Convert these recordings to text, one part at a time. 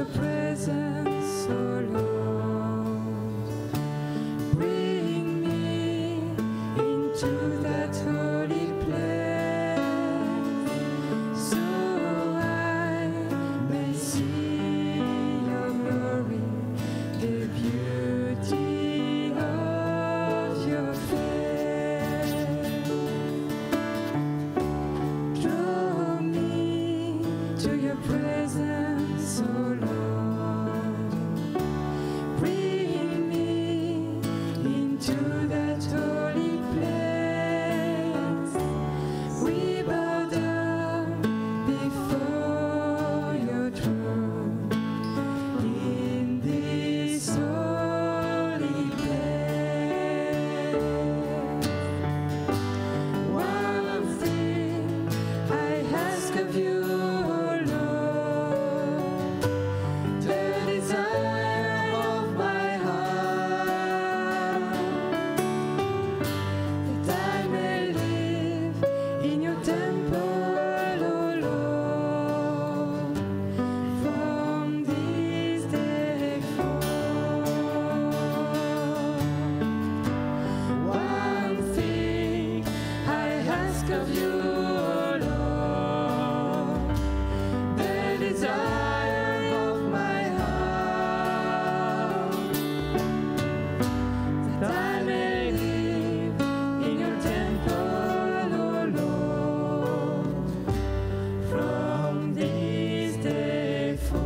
your presence, oh Lord. Bring me into that holy place, so I may see your glory, the beauty of your face. Draw me to your presence, oh Lord. Bring me into that holy place. We bow down before your throne in this holy place. One thing I ask of you, oh Lord, the desire of my heart, that I may live in your temple, oh Lord, from this day forth. One thing I ask of you, oh Lord, the desire of my heart, that I may live in your temple, oh Lord, from this day forth.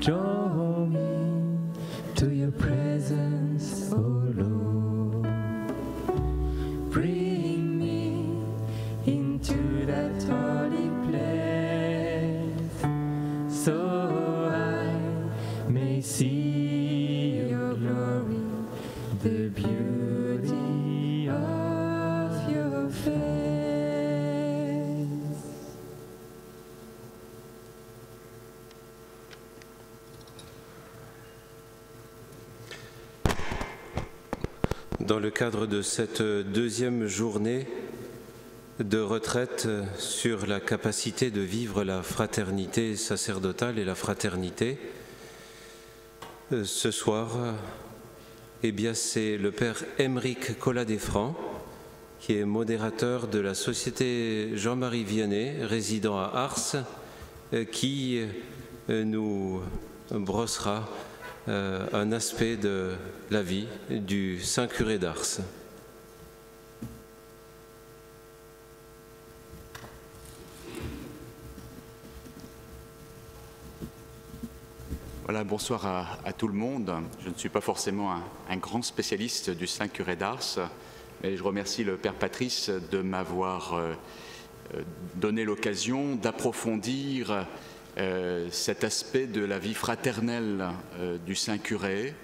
Draw me to your presence, oh Lord. Bring me into that holy place, so I may see your glory, the beauty of your face. Dans le cadre de cette deuxième journée de retraite sur la capacité de vivre la fraternité sacerdotale et la fraternité, ce soir, eh bien, c'est le Père Aymeric Collat-Desfrancs, qui est modérateur de la Société Jean-Marie Vianney, résident à Ars, qui nous brossera un aspect de la vie du Saint Curé d'Ars. Voilà, bonsoir à tout le monde. Je ne suis pas forcément un grand spécialiste du Saint Curé d'Ars, mais je remercie le Père Patrice de m'avoir donné l'occasion d'approfondir cet aspect de la vie fraternelle du Saint Curé.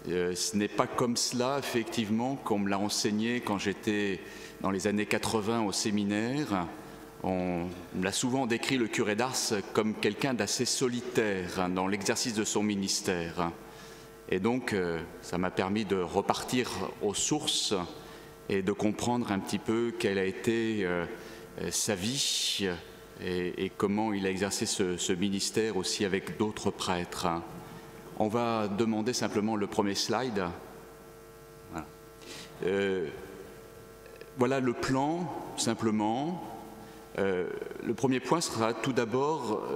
Ce n'est pas comme cela, effectivement, qu'on me l'a enseigné quand j'étais dans les années 80 au séminaire. On me l'a souvent décrit, le curé d'Ars, comme quelqu'un d'assez solitaire dans l'exercice de son ministère. Et donc, ça m'a permis de repartir aux sources et de comprendre un petit peu quelle a été sa vie et comment il a exercé ce ministère aussi avec d'autres prêtres. On va demander simplement le premier slide. Voilà, voilà le plan, simplement. Le premier point sera tout d'abord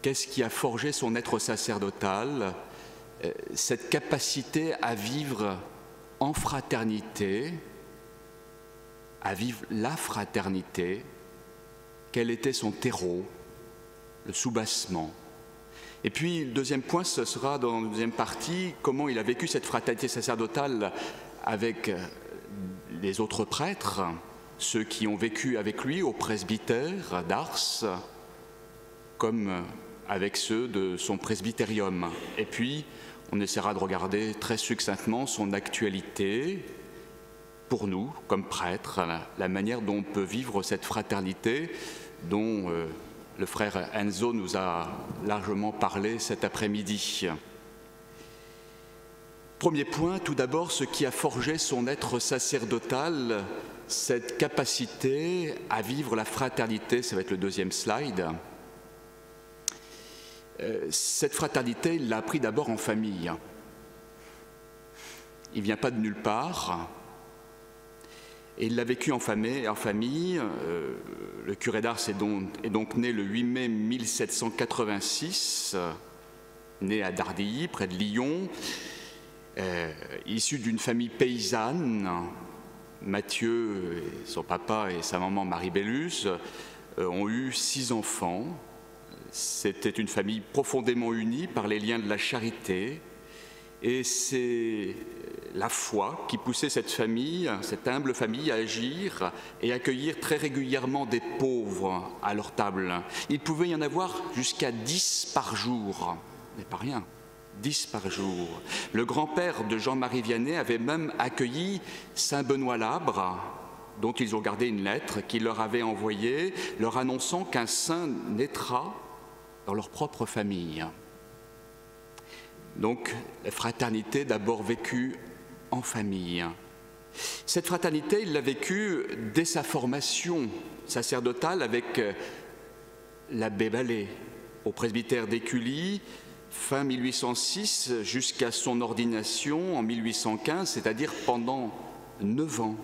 qu'est-ce qui a forgé son être sacerdotal, cette capacité à vivre en fraternité, à vivre la fraternité, quel était son terreau, le soubassement. Et puis le deuxième point, ce sera dans la deuxième partie, comment il a vécu cette fraternité sacerdotale avec les autres prêtres, ceux qui ont vécu avec lui au presbytère d'Ars, comme avec ceux de son presbytérium. Et puis, on essaiera de regarder très succinctement son actualité pour nous, comme prêtres, la manière dont on peut vivre cette fraternité dont le frère Enzo nous a largement parlé cet après-midi. Premier point, tout d'abord, ce qui a forgé son être sacerdotal, cette capacité à vivre la fraternité, ça va être le deuxième slide. Cette fraternité, il l'a appris d'abord en famille. Il ne vient pas de nulle part. Et il l'a vécu en famille. Le curé d'Ars est donc né le 8 mai 1786, né à Dardilly, près de Lyon, issu d'une famille paysanne. Mathieu, son papa et sa maman Marie Bellus ont eu 6 enfants. C'était une famille profondément unie par les liens de la charité. Et c'est la foi qui poussait cette famille, cette humble famille, à agir et accueillir très régulièrement des pauvres à leur table. Il pouvait y en avoir jusqu'à 10 par jour. Ce n'est pas rien. 10 par jour. Le grand-père de Jean-Marie Vianney avait même accueilli Saint Benoît Labre, dont ils ont gardé une lettre qu'il leur avait envoyée, leur annonçant qu'un saint naîtra dans leur propre famille. Donc, la fraternité d'abord vécue en famille. Cette fraternité, il l'a vécue dès sa formation sacerdotale avec l'abbé Ballet au presbytère d'Écully, fin 1806 jusqu'à son ordination en 1815, c'est-à-dire pendant 9 ans.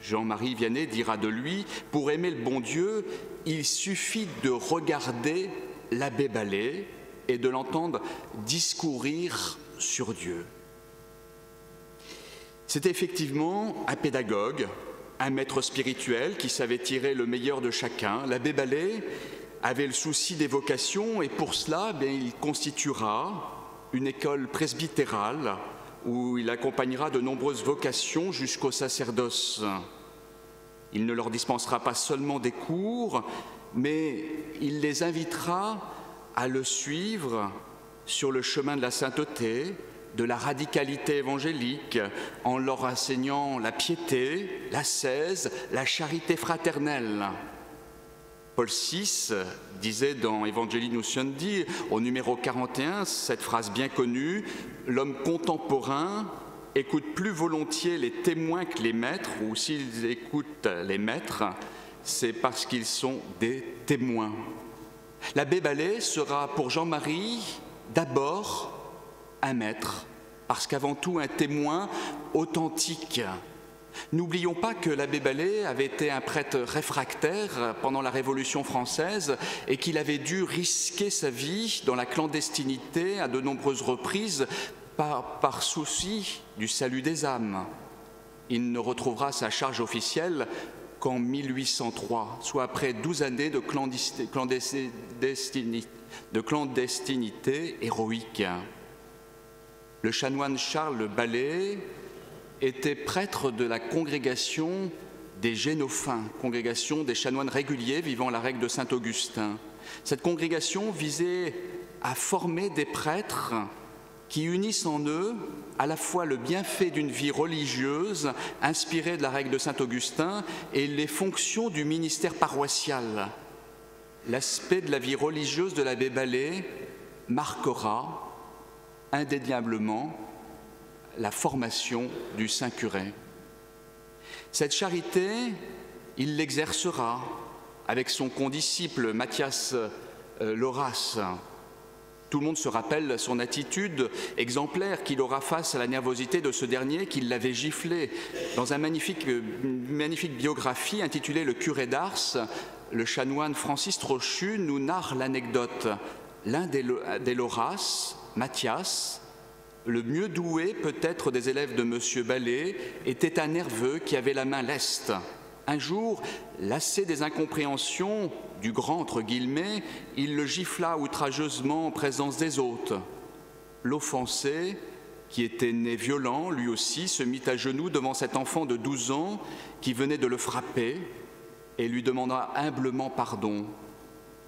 Jean-Marie Vianney dira de lui, « Pour aimer le bon Dieu, il suffit de regarder l'abbé Ballet et de l'entendre discourir sur Dieu. » C'était effectivement un pédagogue, un maître spirituel qui savait tirer le meilleur de chacun. L'abbé Ballet avait le souci des vocations et pour cela, il constituera une école presbytérale où il accompagnera de nombreuses vocations jusqu'au sacerdoce. Il ne leur dispensera pas seulement des cours, mais il les invitera à le suivre sur le chemin de la sainteté, de la radicalité évangélique, en leur enseignant la piété, l'ascèse, la charité fraternelle. Paul VI disait dans Evangelii Nuntiandi, au numéro 41, cette phrase bien connue, « L'homme contemporain écoute plus volontiers les témoins que les maîtres, ou s'ils écoutent les maîtres, c'est parce qu'ils sont des témoins. » L'abbé Ballet sera pour Jean-Marie d'abord un maître, parce qu'avant tout un témoin authentique. N'oublions pas que l'abbé Ballet avait été un prêtre réfractaire pendant la Révolution française et qu'il avait dû risquer sa vie dans la clandestinité à de nombreuses reprises par souci du salut des âmes. Il ne retrouvera sa charge officielle qu'en 1803, soit après 12 années de clandestinité héroïque. Le chanoine Charles Ballet était prêtre de la congrégation des Génophins, congrégation des chanoines réguliers vivant la règle de Saint-Augustin. Cette congrégation visait à former des prêtres qui unissent en eux à la fois le bienfait d'une vie religieuse inspirée de la règle de Saint-Augustin et les fonctions du ministère paroissial. L'aspect de la vie religieuse de l'abbé Ballet marquera indéniablement la formation du saint curé. Cette charité, il l'exercera avec son condisciple Mathias Loras. Tout le monde se rappelle son attitude exemplaire qu'il aura face à la nervosité de ce dernier qui l'avait giflé. Dans une magnifique biographie intitulée « Le curé d'Ars », le chanoine Francis Trochu nous narre l'anecdote. L'un des Loras, Mathias, le mieux doué peut-être des élèves de M. Ballet, était un nerveux qui avait la main leste. Un jour, lassé des incompréhensions du grand entre guillemets, il le gifla outrageusement en présence des hôtes. L'offensé, qui était né violent, lui aussi, se mit à genoux devant cet enfant de 12 ans qui venait de le frapper et lui demanda humblement pardon.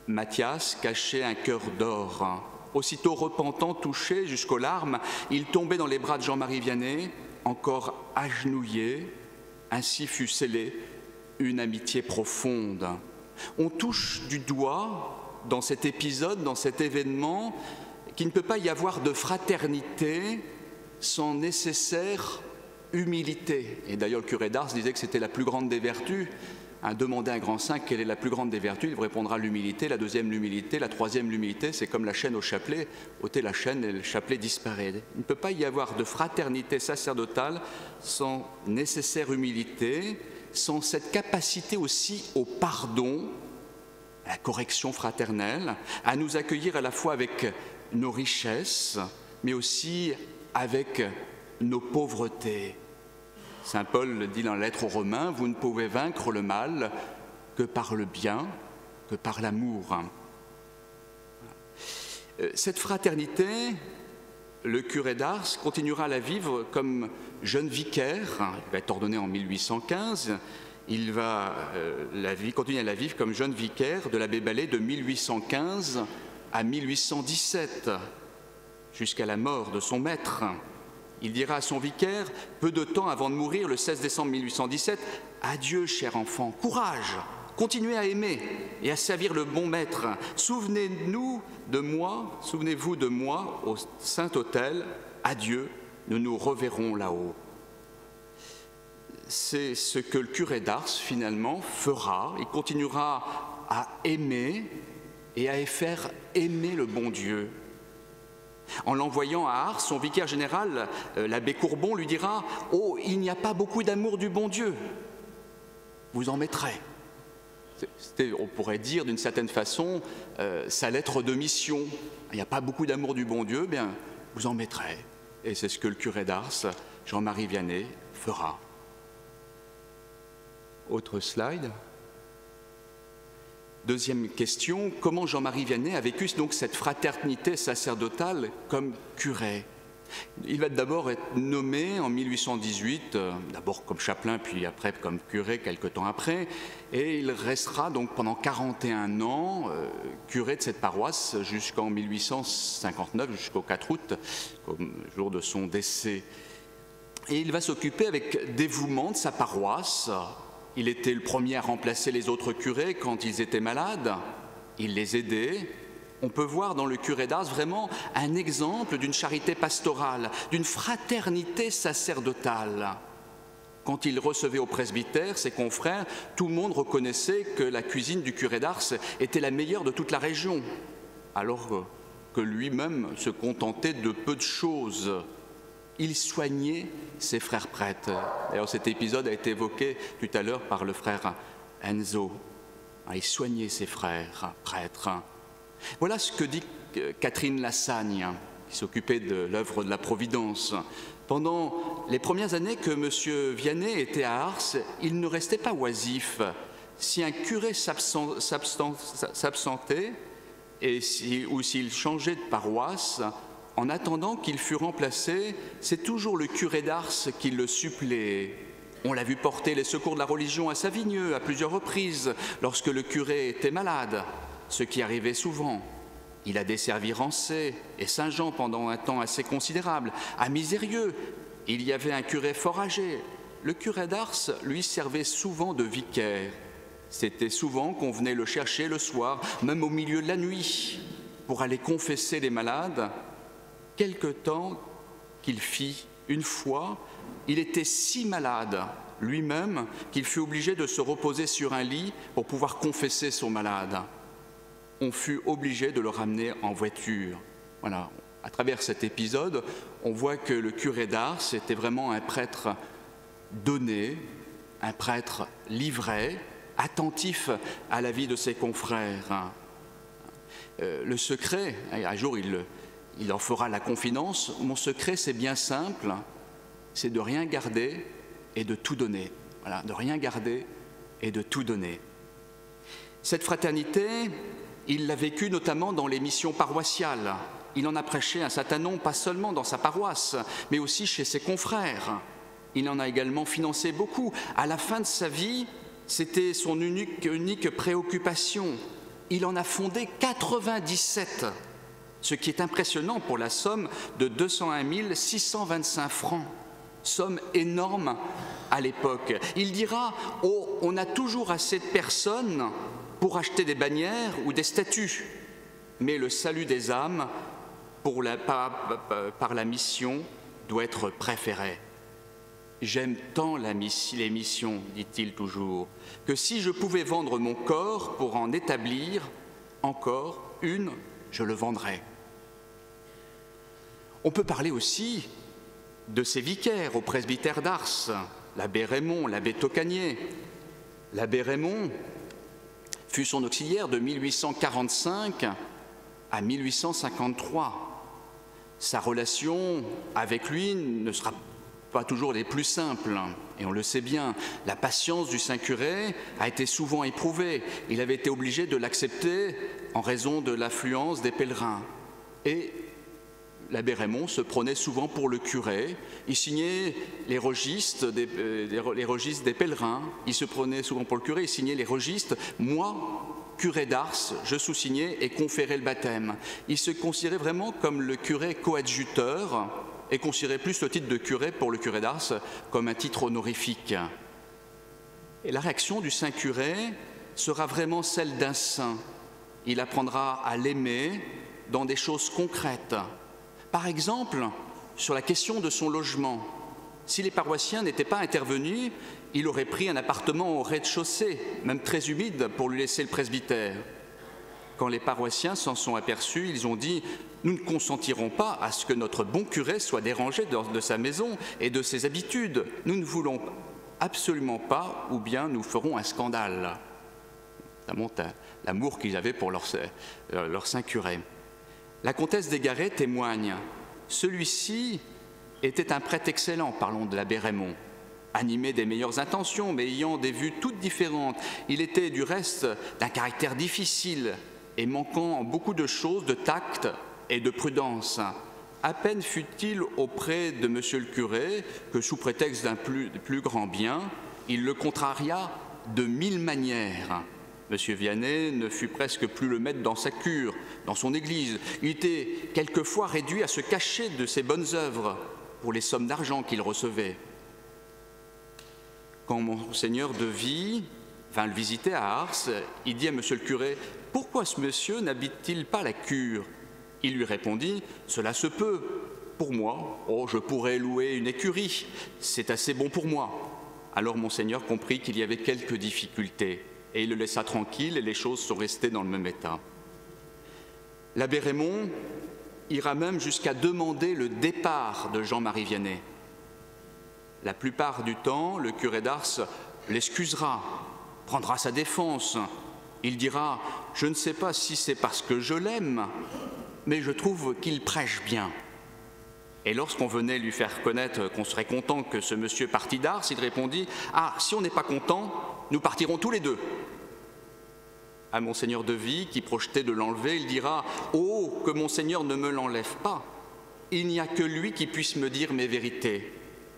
Mathias cachait un cœur d'or. Aussitôt repentant, touché jusqu'aux larmes, il tombait dans les bras de Jean-Marie Vianney, encore agenouillé. Ainsi fut scellée une amitié profonde. On touche du doigt dans cet épisode, dans cet événement, qu'il ne peut pas y avoir de fraternité sans nécessaire humilité. Et d'ailleurs, le curé d'Ars disait que c'était la plus grande des vertus. Demandez à un grand saint quelle est la plus grande des vertus, il vous répondra l'humilité, la deuxième l'humilité, la troisième l'humilité. C'est comme la chaîne au chapelet, ôtez la chaîne et le chapelet disparaît. Il ne peut pas y avoir de fraternité sacerdotale sans nécessaire humilité, sans cette capacité aussi au pardon, à la correction fraternelle, à nous accueillir à la fois avec nos richesses, mais aussi avec nos pauvretés. Saint Paul le dit dans la lettre aux Romains, vous ne pouvez vaincre le mal que par le bien, que par l'amour. Cette fraternité, le curé d'Ars continuera à la vivre comme jeune vicaire. Il va être ordonné en 1815. Il va continuer à la vivre comme jeune vicaire de l'abbé Ballet de 1815 à 1817, jusqu'à la mort de son maître. Il dira à son vicaire, peu de temps avant de mourir, le 16 décembre 1817, « Adieu, cher enfant, courage, continuez à aimer et à servir le bon maître. Souvenez-vous de moi au Saint-Autel. Adieu, nous nous reverrons là-haut. » C'est ce que le curé d'Ars, finalement, fera. Il continuera à aimer et à faire aimer le bon Dieu. En l'envoyant à Ars, son vicaire général, l'abbé Courbon, lui dira « Oh, il n'y a pas beaucoup d'amour du bon Dieu. Vous en mettrez. » On pourrait dire d'une certaine façon sa lettre de mission. Il n'y a pas beaucoup d'amour du bon Dieu, bien, vous en mettrez. Et c'est ce que le curé d'Ars, Jean-Marie Vianney, fera. Autre slide. Deuxième question, comment Jean-Marie Vianney a vécu donc cette fraternité sacerdotale comme curé? Il va d'abord être nommé en 1818, d'abord comme chapelain, puis après comme curé quelques temps après, et il restera donc pendant 41 ans curé de cette paroisse jusqu'en 1859, jusqu'au 4 août, au jour de son décès. Et il va s'occuper avec dévouement de sa paroisse. Il était le premier à remplacer les autres curés quand ils étaient malades. Il les aidait. On peut voir dans le curé d'Ars vraiment un exemple d'une charité pastorale, d'une fraternité sacerdotale. Quand il recevait au presbytère ses confrères, tout le monde reconnaissait que la cuisine du curé d'Ars était la meilleure de toute la région, alors que lui-même se contentait de peu de choses. Il soignait ses frères prêtres. D'ailleurs, cet épisode a été évoqué tout à l'heure par le frère Enzo. Il soignait ses frères prêtres. Voilà ce que dit Catherine Lassagne, qui s'occupait de l'œuvre de la Providence. Pendant les premières années que M. Vianney était à Ars, il ne restait pas oisif. Si un curé s'absentait ou s'il changeait de paroisse, en attendant qu'il fût remplacé, c'est toujours le curé d'Ars qui le suppléait. On l'a vu porter les secours de la religion à Savigneux à plusieurs reprises lorsque le curé était malade, ce qui arrivait souvent. Il a desservi Rancé et Saint-Jean pendant un temps assez considérable. À Misérieux, il y avait un curé fort âgé. Le curé d'Ars lui servait souvent de vicaire. C'était souvent qu'on venait le chercher le soir, même au milieu de la nuit, pour aller confesser les malades. Quelque temps qu'il fit une fois, il était si malade lui-même qu'il fut obligé de se reposer sur un lit pour pouvoir confesser son malade. On fut obligé de le ramener en voiture. Voilà. À travers cet épisode, on voit que le curé d'Ars était vraiment un prêtre donné, un prêtre livré, attentif à la vie de ses confrères. Le secret, un jour il en fera la confidence, mon secret c'est bien simple, c'est de rien garder et de tout donner. Voilà, de rien garder et de tout donner. Cette fraternité, il l'a vécue notamment dans les missions paroissiales. Il en a prêché un certain nombre, pas seulement dans sa paroisse, mais aussi chez ses confrères. Il en a également financé beaucoup. À la fin de sa vie, c'était son unique préoccupation. Il en a fondé 97, ce qui est impressionnant pour la somme de 201 625 francs. Somme énorme à l'époque. Il dira « Oh, on a toujours assez de personnes pour acheter des bannières ou des statues, mais le salut des âmes par la mission doit être préféré. J'aime tant les missions, dit-il toujours, que si je pouvais vendre mon corps pour en établir encore une, je le vendrais. On peut parler aussi de ses vicaires au presbytère d'Ars, l'abbé Raymond, l'abbé Tocanier. L'abbé Raymond fut son auxiliaire de 1845 à 1853. Sa relation avec lui ne sera pas toujours les plus simples, et on le sait bien. La patience du saint curé a été souvent éprouvée. Il avait été obligé de l'accepter en raison de l'affluence des pèlerins. Et l'abbé Raymond se prenait souvent pour le curé. Il signait les registres des pèlerins. Il se prenait souvent pour le curé. Il signait les registres. Moi, curé d'Ars, je sous-signais et conférais le baptême. Il se considérait vraiment comme le curé coadjuteur et considérait plus le titre de curé pour le curé d'Ars comme un titre honorifique. Et la réaction du saint curé sera vraiment celle d'un saint. Il apprendra à l'aimer dans des choses concrètes. Par exemple, sur la question de son logement. Si les paroissiens n'étaient pas intervenus, il aurait pris un appartement au rez-de-chaussée, même très humide, pour lui laisser le presbytère. Quand les paroissiens s'en sont aperçus, ils ont dit « Nous ne consentirons pas à ce que notre bon curé soit dérangé de sa maison et de ses habitudes. Nous ne voulons absolument pas, ou bien nous ferons un scandale. » Ça montre l'amour qu'ils avaient pour leur saint curé. La comtesse d'Égaré témoigne « Celui-ci était un prêtre excellent, parlons de l'abbé Raymond, animé des meilleures intentions, mais ayant des vues toutes différentes. Il était du reste d'un caractère difficile et manquant en beaucoup de choses de tact et de prudence. À peine fut-il auprès de monsieur le curé que, sous prétexte d'un plus grand bien, il le contraria de 1000 manières. Monsieur Vianney ne fut presque plus le maître dans sa cure, dans son église. Il était quelquefois réduit à se cacher de ses bonnes œuvres pour les sommes d'argent qu'il recevait. Quand monseigneur de Vie vint le visiter à Ars, il dit à monsieur le curé « Pourquoi ce monsieur n'habite-t-il pas la cure ?» Il lui répondit « Cela se peut. Pour moi, je pourrais louer une écurie. C'est assez bon pour moi. » Alors monseigneur comprit qu'il y avait quelques difficultés et il le laissa tranquille et les choses sont restées dans le même état. L'abbé Raymond ira même jusqu'à demander le départ de Jean-Marie Vianney. La plupart du temps, le curé d'Ars l'excusera, prendra sa défense. Il dira « Je ne sais pas si c'est parce que je l'aime, mais je trouve qu'il prêche bien. » Et lorsqu'on venait lui faire connaître qu'on serait content que ce monsieur partît d'Ars, il répondit « Ah, si on n'est pas content, nous partirons tous les deux. » À monseigneur de Vie, qui projetait de l'enlever, il dira « Oh, que monseigneur ne me l'enlève pas. Il n'y a que lui qui puisse me dire mes vérités. »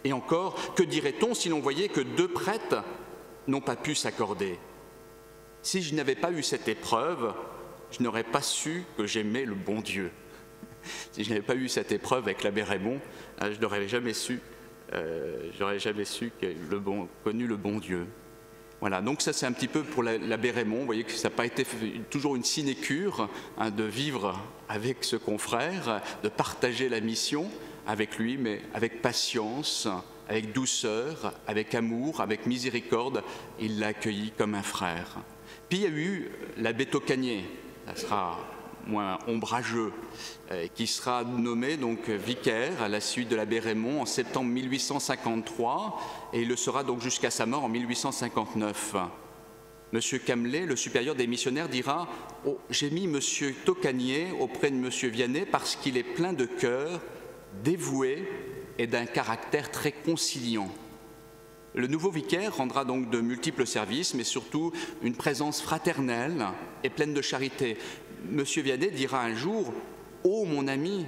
Et encore, que dirait-on si l'on voyait que 2 prêtres n'ont pas pu s'accorder? Si je n'avais pas eu cette épreuve, je n'aurais pas su que j'aimais le bon Dieu. Si je n'avais pas eu cette épreuve avec l'abbé Raymond, je n'aurais jamais su, connu le bon Dieu. Voilà, donc ça c'est un petit peu pour l'abbé Raymond. Vous voyez que ça n'a pas été toujours une sinécure de vivre avec ce confrère, de partager la mission avec lui, mais avec patience, avec douceur, avec amour, avec miséricorde, il l'a accueilli comme un frère. Puis il y a eu l'abbé Tocanier, ça sera moins ombrageux, qui sera nommé donc vicaire à la suite de l'abbé Raymond en septembre 1853 et il le sera donc jusqu'à sa mort en 1859. Monsieur Camelet, le supérieur des missionnaires, dira oh, « J'ai mis monsieur Tocanier auprès de monsieur Vianney parce qu'il est plein de cœur, dévoué et d'un caractère très conciliant. » Le nouveau vicaire rendra donc de multiples services, mais surtout une présence fraternelle et pleine de charité. Monsieur Vianney dira un jour « Oh mon ami,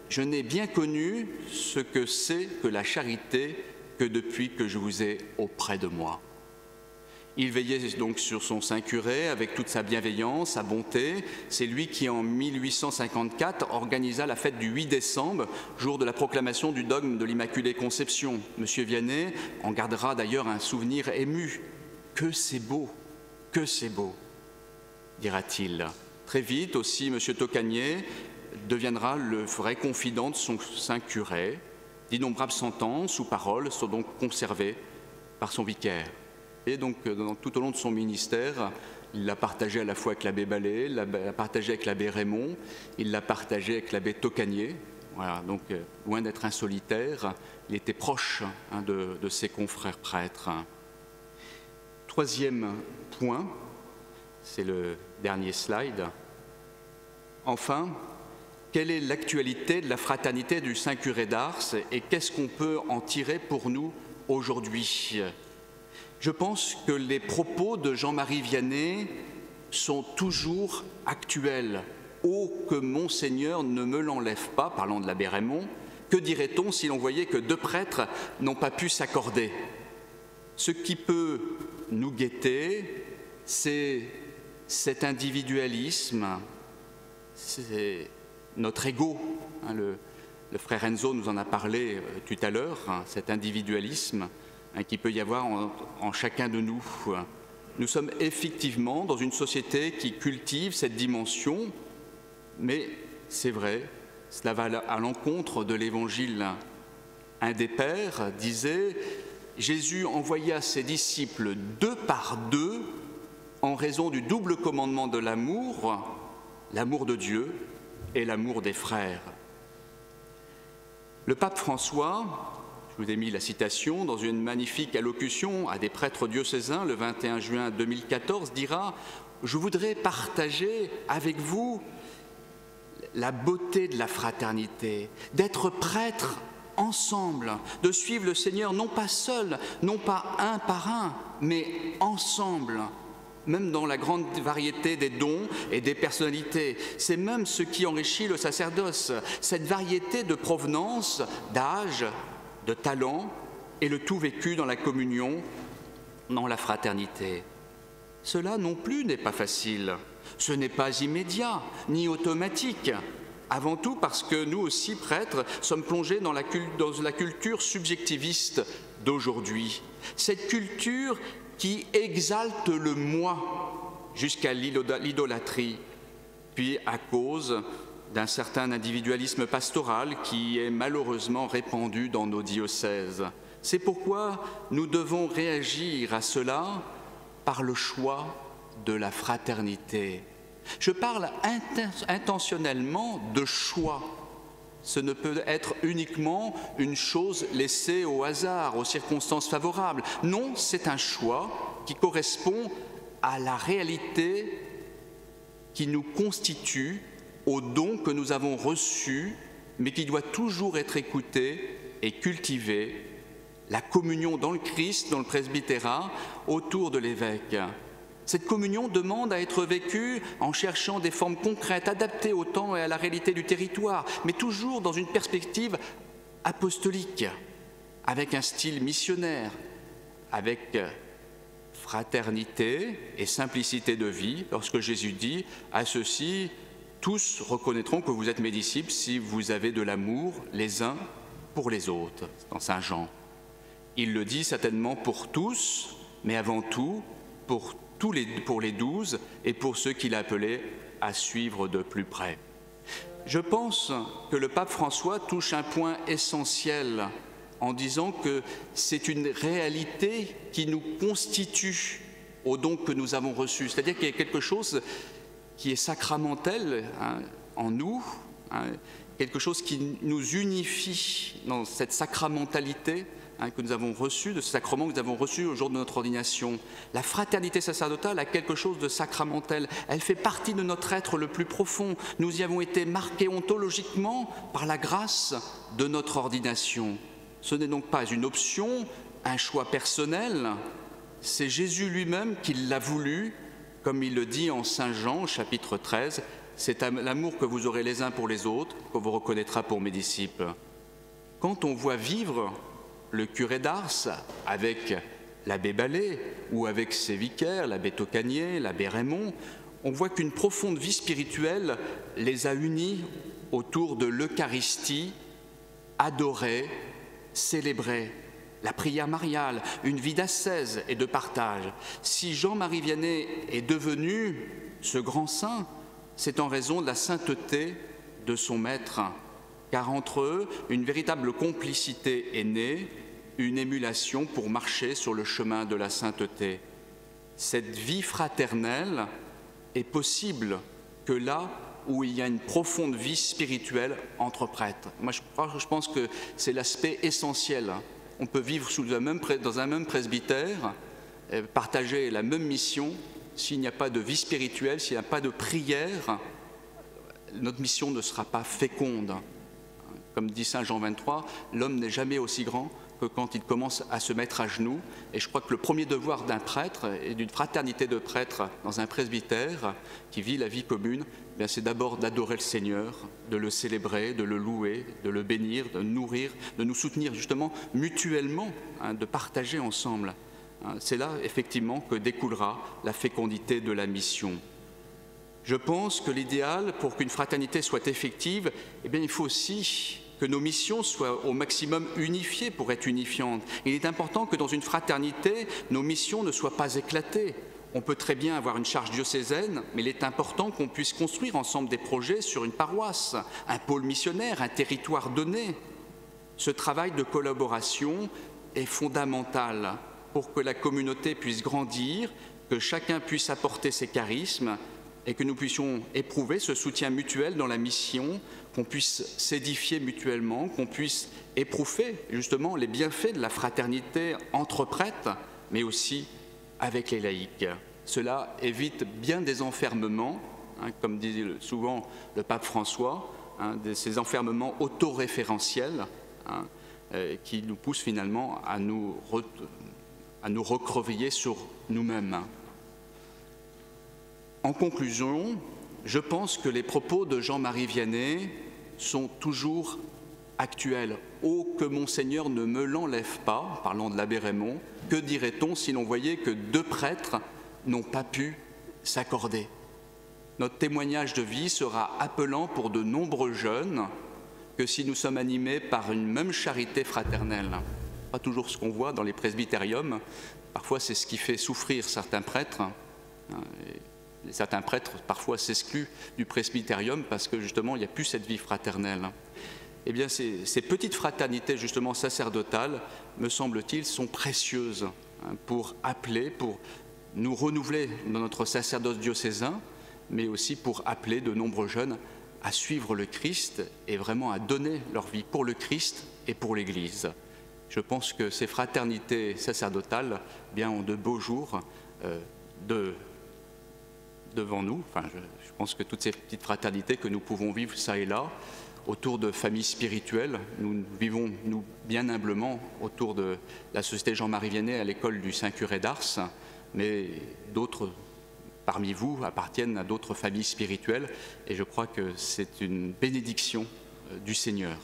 je n'ai bien connu ce que c'est que la charité que depuis que je vous ai auprès de moi. » Il veillait donc sur son saint curé avec toute sa bienveillance, sa bonté. C'est lui qui, en 1854, organisa la fête du 8 décembre, jour de la proclamation du dogme de l'Immaculée Conception. Monsieur Vianney en gardera d'ailleurs un souvenir ému. « Que c'est beau, dira-t-il. Très vite aussi, monsieur Tocanier deviendra le vrai confident de son saint curé. D'innombrables sentences ou paroles sont donc conservées par son vicaire. Et donc, tout au long de son ministère, il l'a partagé à la fois avec l'abbé Ballet, il l'a partagé avec l'abbé Raymond, il l'a partagé avec l'abbé Tocanier. Voilà, donc, loin d'être un solitaire, il était proche de ses confrères prêtres. Troisième point, c'est le dernier slide. Enfin, quelle est l'actualité de la fraternité du Saint-Curé d'Ars et qu'est-ce qu'on peut en tirer pour nous aujourd'hui ? Je pense que les propos de Jean-Marie Vianney sont toujours actuels. « Oh, que Monseigneur ne me l'enlève pas », parlant de l'abbé Raymond, que dirait-on si l'on voyait que 2 prêtres n'ont pas pu s'accorder ? Ce qui peut nous guetter, c'est cet individualisme, c'est notre ego. Le frère Enzo nous en a parlé tout à l'heure, cet individualisme qu'il peut y avoir en chacun de nous. Nous sommes effectivement dans une société qui cultive cette dimension, mais c'est vrai, cela va à l'encontre de l'évangile. Un des pères disait « Jésus envoya ses disciples 2 par 2 en raison du double commandement de l'amour, l'amour de Dieu et l'amour des frères. » Le pape François, je vous ai mis la citation, dans une magnifique allocution à des prêtres diocésains le 21 juin 2014, dira « Je voudrais partager avec vous la beauté de la fraternité, d'être prêtres ensemble, de suivre le Seigneur non pas seul, non pas un par un, mais ensemble. » Même dans la grande variété des dons et des personnalités. C'est même ce qui enrichit le sacerdoce, cette variété de provenance, d'âge, de talent, et le tout vécu dans la communion, dans la fraternité. Cela non plus n'est pas facile, ce n'est pas immédiat, ni automatique. Avant tout parce que nous aussi, prêtres, sommes plongés dans la culture subjectiviste d'aujourd'hui. Cette culture qui exalte le moi jusqu'à l'idolâtrie, puis à cause d'un certain individualisme pastoral qui est malheureusement répandu dans nos diocèses. C'est pourquoi nous devons réagir à cela par le choix de la fraternité. Je parle intentionnellement de choix. Ce ne peut être uniquement une chose laissée au hasard, aux circonstances favorables. Non, c'est un choix qui correspond à la réalité qui nous constitue, au don que nous avons reçu, mais qui doit toujours être écouté et cultivé, la communion dans le Christ, dans le presbytérat, autour de l'évêque. Cette communion demande à être vécue en cherchant des formes concrètes, adaptées au temps et à la réalité du territoire, mais toujours dans une perspective apostolique, avec un style missionnaire, avec fraternité et simplicité de vie, lorsque Jésus dit « À ceux-ci, tous reconnaîtront que vous êtes mes disciples si vous avez de l'amour les uns pour les autres », dans Saint Jean. Il le dit certainement pour tous, mais avant tout pour les 12 et pour ceux qu'il a appelés à suivre de plus près. Je pense que le pape François touche un point essentiel en disant que c'est une réalité qui nous constitue au don que nous avons reçu. C'est-à-dire qu'il y a quelque chose qui est sacramentel en nous, quelque chose qui nous unifie dans cette sacramentalité que nous avons reçu, de ce sacrement que nous avons reçu au jour de notre ordination. La fraternité sacerdotale a quelque chose de sacramentel. Elle fait partie de notre être le plus profond. Nous y avons été marqués ontologiquement par la grâce de notre ordination. Ce n'est donc pas une option, un choix personnel. C'est Jésus lui-même qui l'a voulu, comme il le dit en Saint Jean, chapitre 13. C'est l'amour que vous aurez les uns pour les autres, qu'on vous reconnaîtra pour mes disciples. Quand on voit vivre le curé d'Ars avec l'abbé Ballet ou avec ses vicaires, l'abbé Tocanier, l'abbé Raymond, on voit qu'une profonde vie spirituelle les a unis autour de l'Eucharistie, adorée, célébrée, la prière mariale, une vie d'ascèse et de partage. Si Jean-Marie Vianney est devenu ce grand saint, c'est en raison de la sainteté de son maître. car entre eux, une véritable complicité est née, une émulation pour marcher sur le chemin de la sainteté. Cette vie fraternelle est possible que là où il y a une profonde vie spirituelle entre prêtres. Moi, je pense que c'est l'aspect essentiel. On peut vivre dans un même presbytère, partager la même mission, s'il n'y a pas de vie spirituelle, s'il n'y a pas de prière, notre mission ne sera pas féconde. Comme dit Saint Jean 23, l'homme n'est jamais aussi grand que quand il commence à se mettre à genoux. Et je crois que le premier devoir d'un prêtre et d'une fraternité de prêtres dans un presbytère qui vit la vie commune, c'est d'abord d'adorer le Seigneur, de le célébrer, de le louer, de le bénir, de le nourrir, de nous soutenir justement mutuellement, de partager ensemble. C'est là effectivement que découlera la fécondité de la mission. Je pense que l'idéal pour qu'une fraternité soit effective, il faut aussi que nos missions soient au maximum unifiées pour être unifiantes. Il est important que dans une fraternité, nos missions ne soient pas éclatées. On peut très bien avoir une charge diocésaine, mais il est important qu'on puisse construire ensemble des projets sur une paroisse, un pôle missionnaire, un territoire donné. Ce travail de collaboration est fondamental pour que la communauté puisse grandir, que chacun puisse apporter ses charismes et que nous puissions éprouver ce soutien mutuel dans la mission, qu'on puisse s'édifier mutuellement, qu'on puisse éprouver justement les bienfaits de la fraternité entre prêtres, mais aussi avec les laïcs. Cela évite bien des enfermements, comme dit souvent le pape François, ces enfermements autoréférentiels qui nous poussent finalement à nous recroqueviller sur nous-mêmes. En conclusion, je pense que les propos de Jean-Marie Vianney sont toujours actuels. « Oh, que Monseigneur ne me l'enlève pas », parlant de l'abbé Raymond, que dirait-on si l'on voyait que 2 prêtres n'ont pas pu s'accorder? Notre témoignage de vie sera appelant pour de nombreux jeunes que si nous sommes animés par une même charité fraternelle. Pas toujours ce qu'on voit dans les presbytériums, parfois c'est ce qui fait souffrir certains prêtres. Certains prêtres parfois s'excluent du presbytérium parce que justement il n'y a plus cette vie fraternelle. Eh bien ces petites fraternités justement sacerdotales, me semble-t-il, sont précieuses pour appeler, pour nous renouveler dans notre sacerdoce diocésain, mais aussi pour appeler de nombreux jeunes à suivre le Christ et vraiment à donner leur vie pour le Christ et pour l'Église. Je pense que ces fraternités sacerdotales ont de beaux jours devant nous. Je pense que toutes ces petites fraternités que nous pouvons vivre ça et là, autour de familles spirituelles, nous vivons, nous, bien humblement, autour de la Société Jean-Marie Vianney à l'école du Saint-Curé d'Ars, mais d'autres parmi vous appartiennent à d'autres familles spirituelles, et je crois que c'est une bénédiction du Seigneur.